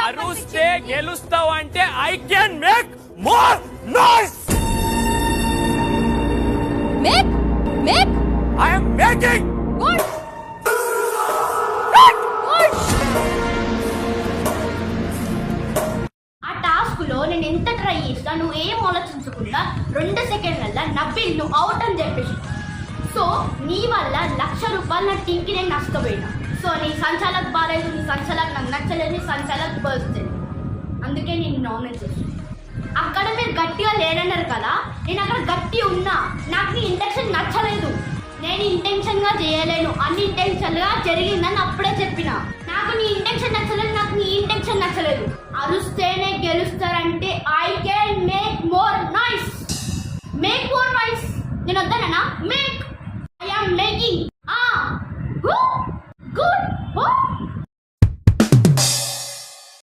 అరుస్తే గెలుస్తావు అంటే I can make more noise. Make make I am making. Good ఆ task లో నేను ఎంత ట్రై చేస్తా నువ్వు ఏం ఆలోచించకుండా 2 సెకండ్లలో నవ్విల్ నువ్వు అవుట్ అని చెప్పేసి. సో నీ వల్ల ₹1,00,000 నా టీంకి నేను నష్టపోయినా. సో నీ సంచాలకు బాగాలేదు, నీ సంచాలకు నాకు నచ్చలేదు, నీ సంచాలకు బర్త్డే, అందుకే నేను నామినేట్ చేస్తాను. అక్కడ మీరు గట్టిగా లేరన్నారు కదా, నేను అక్కడ గట్టి ఉన్నా. నాకు నీ ఇంటెన్షన్ నచ్చలేదు, నేను ఇంటెన్షన్గా చేయలేను, అన్ని ఇంటెన్షన్గా జరిగిందని అప్పుడే చెప్పిన. నాకు నీ ఇంటెన్షన్ నచ్చలేదు, నాకు నీ ఇంటెన్షన్ నచ్చలేదు. అరుస్తేనే గెలుస్తారంటే I can make more noise. Make more noise. నేను వద్దానా? మేక్